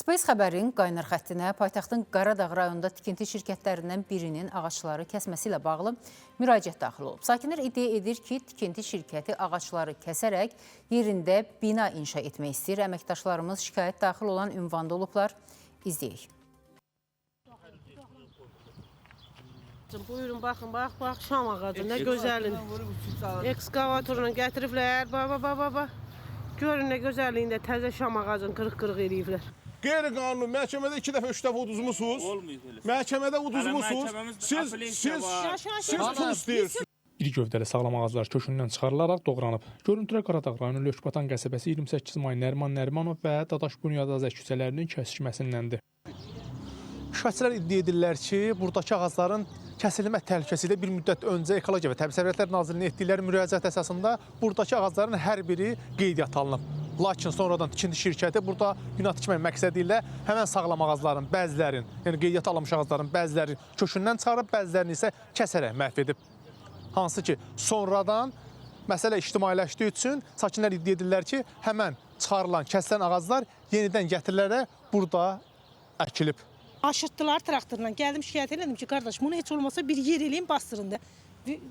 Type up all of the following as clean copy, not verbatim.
Space xəbərin qaynar xəttinə paytaxtın Qaradağ rayonunda tikinti şirkətlərindən birinin ağaçları kəsməsi ilə bağlı müraciət daxil olub. Sakinlər iddia edir ki, tikinti şirkəti ağaçları kəsərək yerində bina inşa etmək istəyir. Əməkdaşlarımız şikayət daxil olan ünvanda olublar. İzləyək. Buyurun, baxın, bax, şam ağacı, nə gözəlin. Ekskavatorla gətiriblər, bax. Görün, nə gözəlliyində təzə şam ağacını qırıq-qırıq eləyiblər. Qeyri-qanuni məhkəmədə 2 dəfə, 3 dəfə uduzmusunuz. Məhkəmədə uduzmusunuz. Siz pul istəyirsiniz. İri gövdəli sağlam ağaclar köşündən çıxarılaraq doğranıb. Görüntülər Qaradağ rayonu Lökbatan qəsəbəsi 28 may Nəriman Nərimanov və Dadaş Bunyadazək küçələrinin kəsişməsindəndir. Şikayətçilər iddia edirlər ki, buradakı ağacların kəsilmə təhlükəsi ilə bir müddət öncə Ekologiya və Təbii Sərvətlər Nazirliyinin etdikləri müraciət əsasında buradakı ağacların hər biri qeydiyyata alınıb. Lakin sonradan tikinti şirkəti burada bina tikmək məqsədi ilə həmən sağlam ağacların bəzilərin, yəni qeydiyyata alınmış ağacların bəziləri köşündən çıxarıb, bəzilərini isə kəsərək məhv edib. Hansı ki, sonradan məsələ ictimailəşdiyi üçün sakinlər iddia edirlər ki, həmən çıxarılan, kəsilən ağaclar yenidən gətirilərək burada əkilib. Aşırtdılar traktorla. Gəldim şikayət elədim ki, qardaş, bunu heç olmasa bir yer eləyin, bastırın da.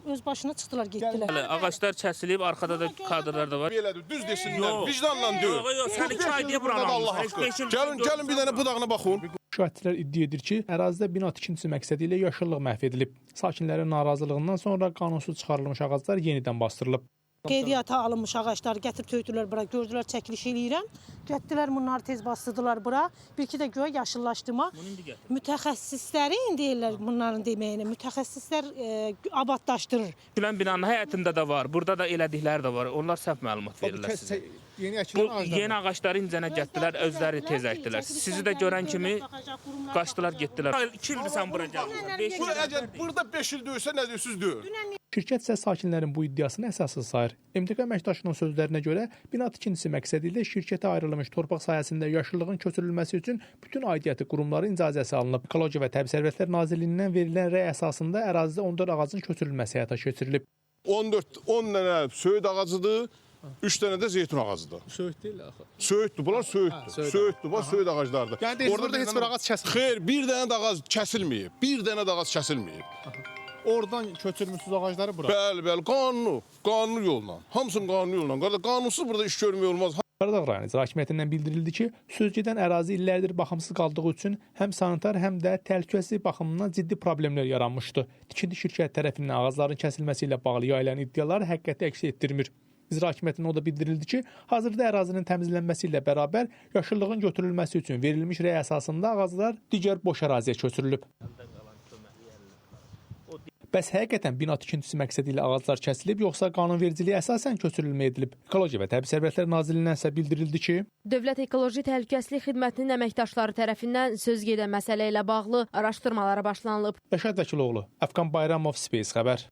Öz başına çıxdılar, getdilər. Ağaçlar kəsilib, arkada da kadrlar da var. Belədir, düz desinlər, vicdanla deyil. Yox, sən 2 ay deyə buranı almışsın. Gəlin bir dənə budağına baxın. Şikayətçilər iddia edir ki, ərazidə bina tikintisi məqsədi ilə yaşıllıq məhv edilib. Sakinlərin narazılığından sonra qanunsuz çıxarılmış ağaclar yenidən bastırılıb. Qeydiyyata alınmış ağaçları gətirib töydülər bura, gördülər çəkiliş eləyirəm. Getdilər, bunları tez bastırdılar bura. Bir-iki də göyə yaşıllaşdırma. Mütəxəssisləri deyirlər bunların deməyinə. Mütəxəssislər abadlaşdırır. Filan binanın həyətində də var, burada da elədikləri də var. Onlar səhv məlumat verirlər sizə. Yeni ağaçları incənə getdilər, özləri tez əkdilər. Sizi də görən kimi qaçdılar, getdilər. 2 ildir sən bura gəldin. Əgər burada 5 il döysə, nə deyirsiniz deyil. Şirkət isə sakinlərin bu iddiasını əsassız sayır. MTK əməkdaşının sözlərinə görə bina tikintisi məqsədi ilə şirkətə ayrılmış torpaq sahəsində yaşıllığın köçürülməsi üçün bütün aidiyyəti qurumların icazəsi alınıb. Ekologiya və Təbii Sərvətlər Nazirliyindən verilən rəy əsasında ərazidə 14 ağacın köçürülməsi həyata keçirilib. 10 dənə söyüd ağacıdır, 3 dənə də zeytun ağacıdır. Söyüd deyil axı. Söyüddür, bunlar söyüddür. Söyüddür, bax söyüd ağaclardır. Yəni orada heç bir ağac kəsilməyib. Xeyr, bir dənə də ağac kəsilməyib. Bir dənə də ağac kəsilməyib. Oradan köçürmüsünüz ağacları bura. Bəli, qanuni yolla. Hamısını qanuni yolla. Qanunsuz burada iş görmək olmaz. Qaradağ rayon İcra Hakimiyyətindən bildirildi ki, sözgedən ərazi illərdir baxımsız qaldığı üçün həm sanitar, həm də təhlükəsizlik baxımından ciddi problemlər yaranmışdı. Tikinti şirkəti tərəfindən ağacların kəsilməsi ilə bağlı yayılan iddialar həqiqəti əks etdirmir. İcra Hakimiyyətindən o da bildirildi ki, hazırda ərazinin təmizlənməsi ilə bərabər yaşıllığın götürülməsi üçün verilmiş rəy əsasında ağaclar digər boş əraziyə köçürülüb. Bəs həqiqətən bina tikintisi məqsədi ilə ağaclar kəsilib, yoxsa qanunvericiliyə əsasən köçürülmə edilib? Ekologiya və Təbii Sərvətlər Nazirliyindən isə bildirildi ki, Dövlət Ekoloji Təhlükəsizlik Xidmətinin əməkdaşları tərəfindən söz gedən məsələ ilə bağlı araşdırmalara başlanılıb. Rəşad Vəkiloğlu, Əfqan Bayramov, Space xəbər.